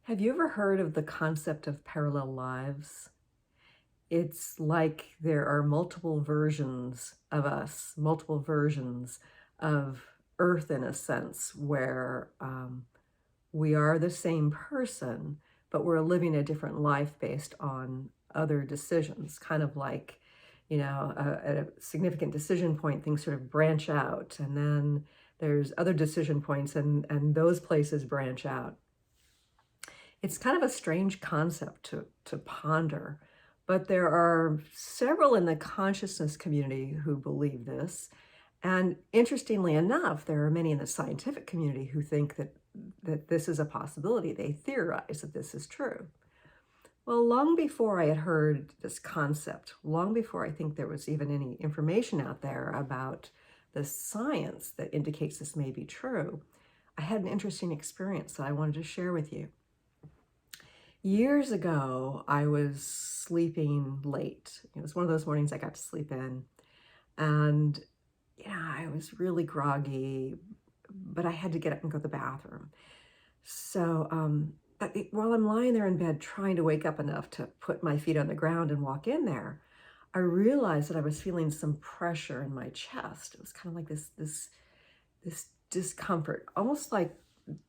Have you ever heard of the concept of parallel lives? It's like there are multiple versions of us, multiple versions of Earth in a sense, where we are the same person, but we're living a different life based on other decisions, kind of like, at a significant decision point, things sort of branch out, and then there's other decision points, and those places branch out. It's kind of a strange concept to ponder, but there are several in the consciousness community who believe this. And interestingly enough, there are many in the scientific community who think that this is a possibility. They theorize that this is true. Well, long before I had heard this concept, long before I think there was even any information out there about the science that indicates this may be true, I had an interesting experience that I wanted to share with you. Years ago, I was sleeping late. It was one of those mornings I got to sleep in. And, I was really groggy, but I had to get up and go to the bathroom. So while I'm lying there in bed trying to wake up enough to put my feet on the ground and walk in there, I realized that I was feeling some pressure in my chest. It was kind of like this discomfort, almost like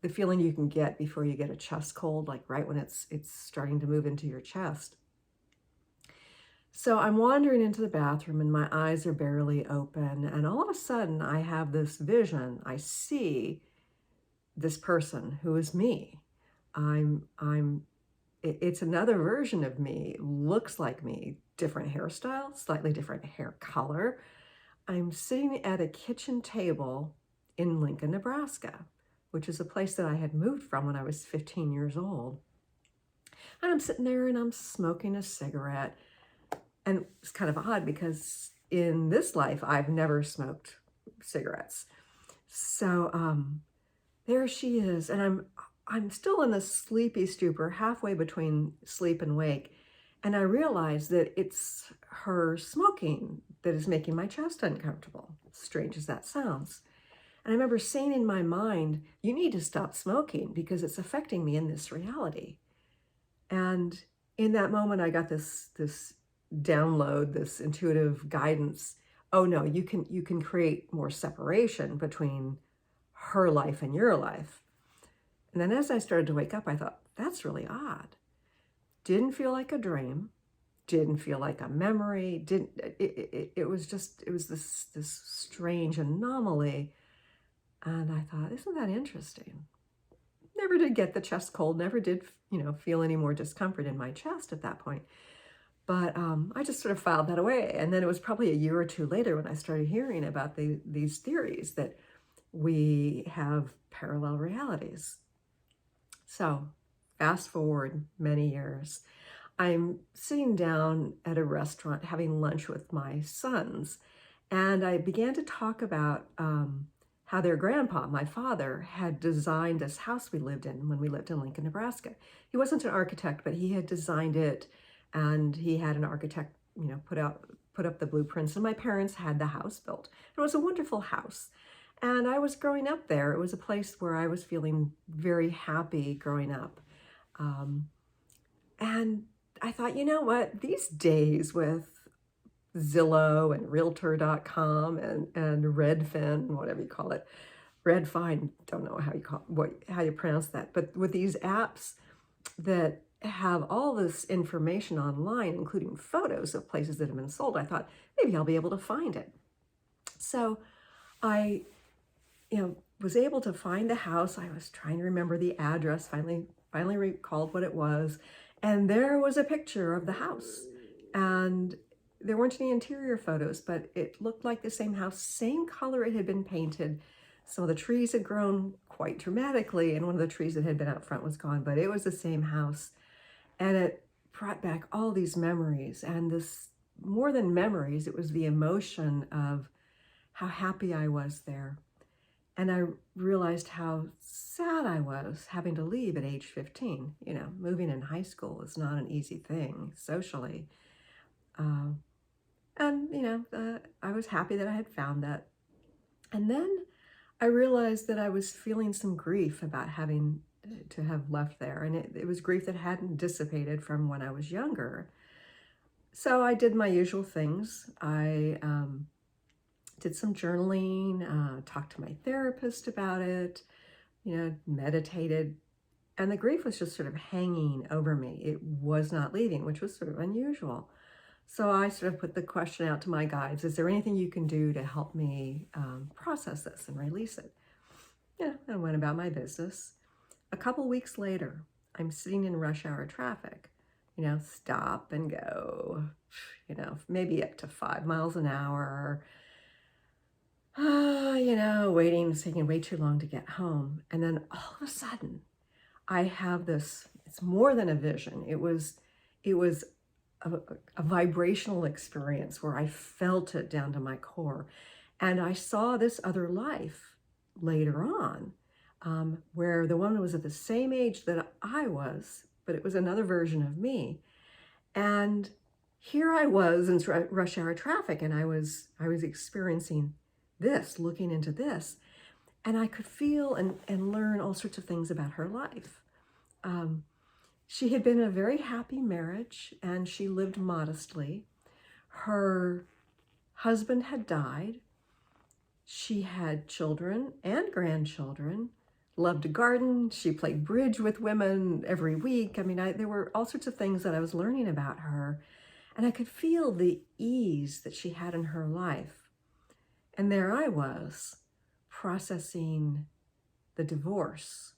the feeling you can get before you get a chest cold, like right when it's starting to move into your chest. So I'm wandering into the bathroom and my eyes are barely open, and all of a sudden I have this vision. I see this person who is me. It's another version of me, looks like me, different hairstyle, slightly different hair color. I'm sitting at a kitchen table in Lincoln, Nebraska, which is a place that I had moved from when I was 15 years old. And I'm sitting there and I'm smoking a cigarette. And it's kind of odd because in this life, I've never smoked cigarettes. So there she is. And I'm still in this sleepy stupor, halfway between sleep and wake. And I realize that it's her smoking that is making my chest uncomfortable, strange as that sounds. And I remember saying in my mind, you need to stop smoking because it's affecting me in this reality. And in that moment, I got this download, this intuitive guidance. Oh no, you can create more separation between her life and your life. And then as I started to wake up, I thought, that's really odd. Didn't feel like a dream, didn't feel like a memory, it was this strange anomaly. And I thought, isn't that interesting? Never did get the chest cold, never did, feel any more discomfort in my chest at that point. But I just sort of filed that away. And then it was probably a year or two later when I started hearing about these theories that we have parallel realities. So fast forward many years, I'm sitting down at a restaurant having lunch with my sons, and I began to talk about how their grandpa, my father, had designed this house we lived in when we lived in Lincoln, Nebraska. He wasn't an architect, but he had designed it, and he had an architect, put up the blueprints, and my parents had the house built. It was a wonderful house. And I was growing up there. It was a place where I was feeling very happy growing up. And I thought, you know what, these days with Zillow and Realtor.com and Redfin, whatever you call it, Redfine, don't know how you pronounce that, but with these apps that have all this information online, including photos of places that have been sold, I thought maybe I'll be able to find it. So I, was able to find the house. I was trying to remember the address, finally recalled what it was. And there was a picture of the house. And there weren't any interior photos, but it looked like the same house, same color it had been painted. Some of the trees had grown quite dramatically, and one of the trees that had been out front was gone, but it was the same house. And it brought back all these memories. And this, more than memories, it was the emotion of how happy I was there. And I realized how sad I was having to leave at age 15. Moving in high school is not an easy thing socially. I was happy that I had found that. And then I realized that I was feeling some grief about having to have left there. And it was grief that hadn't dissipated from when I was younger. So I did my usual things. I did some journaling, talked to my therapist about it, meditated. And the grief was just sort of hanging over me. It was not leaving, which was sort of unusual. So I sort of put the question out to my guides, is there anything you can do to help me process this and release it? Yeah, I went about my business. A couple weeks later, I'm sitting in rush hour traffic, stop and go, maybe up to 5 miles an hour, waiting, it's taking way too long to get home. And then all of a sudden, I have this, it's more than a vision. It was a vibrational experience where I felt it down to my core. And I saw this other life later on, where the woman was at the same age that I was, but it was another version of me. And here I was in rush hour traffic, and I was experiencing this, looking into this, and I could feel and learn all sorts of things about her life. She had been in a very happy marriage, and she lived modestly. Her husband had died. She had children and grandchildren, loved to garden. She played bridge with women every week. I mean, there were all sorts of things that I was learning about her, and I could feel the ease that she had in her life. And there I was, processing the divorce.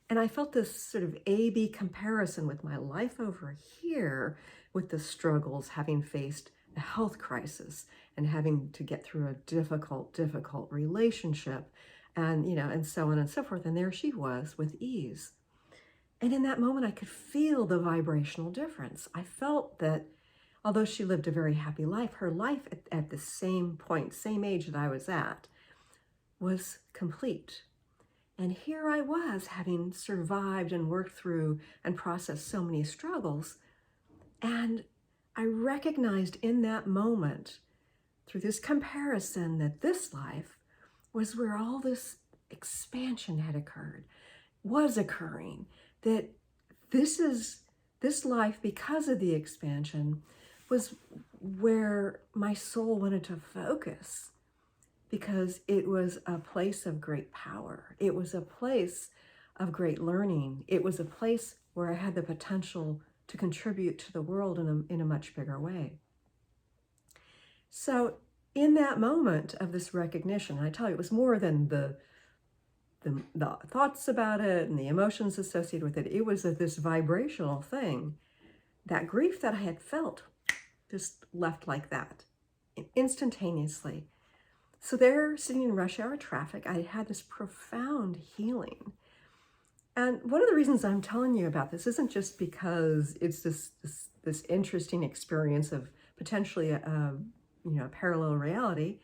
And I felt this sort of A-B comparison with my life over here, with the struggles, having faced a health crisis and having to get through a difficult relationship, and and so on and so forth. And there she was with ease. And in that moment, I could feel the vibrational difference. I felt that although she lived a very happy life, her life at the same point, same age that I was at, was complete. And here I was, having survived and worked through and processed so many struggles. And I recognized in that moment, through this comparison, that this life was where all this expansion had occurred, was occurring, that this life, because of the expansion, was where my soul wanted to focus, because it was a place of great power. It was a place of great learning. It was a place where I had the potential to contribute to the world in a much bigger way. So in that moment of this recognition, I tell you, it was more than the thoughts about it and the emotions associated with it. It was this vibrational thing. That grief that I had felt just left like that, instantaneously. So there, sitting in rush hour traffic, I had this profound healing. And one of the reasons I'm telling you about this isn't just because it's this interesting experience of potentially a parallel reality,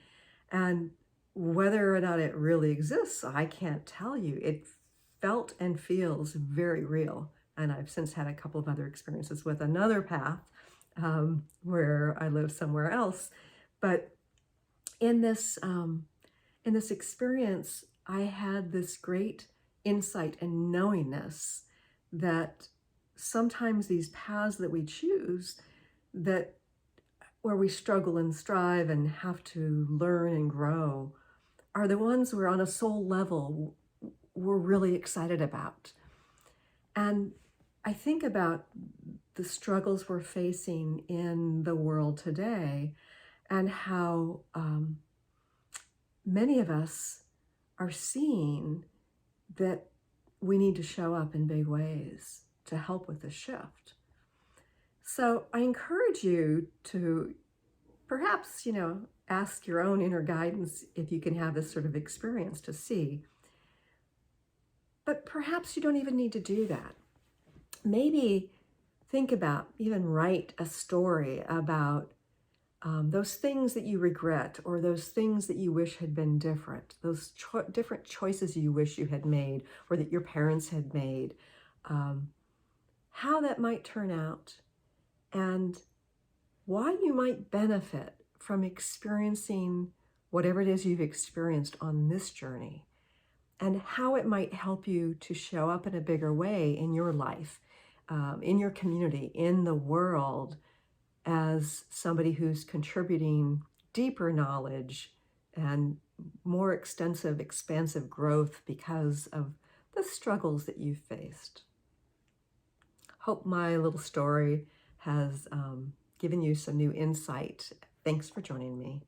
and whether or not it really exists, I can't tell you. It felt and feels very real. And I've since had a couple of other experiences with another path where I live somewhere else. But in this experience, I had this great insight and knowingness that sometimes these paths that we choose, that where we struggle and strive and have to learn and grow, are the ones where on a soul level we're really excited about. And I think about the struggles we're facing in the world today, and how many of us are seeing that we need to show up in big ways to help with the shift. So I encourage you to perhaps, ask your own inner guidance if you can have this sort of experience to see. But perhaps you don't even need to do that. Maybe think about, even write a story about those things that you regret, or those things that you wish had been different, those different choices you wish you had made or that your parents had made, how that might turn out, and why you might benefit from experiencing whatever it is you've experienced on this journey. and how it might help you to show up in a bigger way in your life, in your community, in the world, as somebody who's contributing deeper knowledge and more extensive, expansive growth because of the struggles that you've faced. Hope my little story has given you some new insight. Thanks for joining me.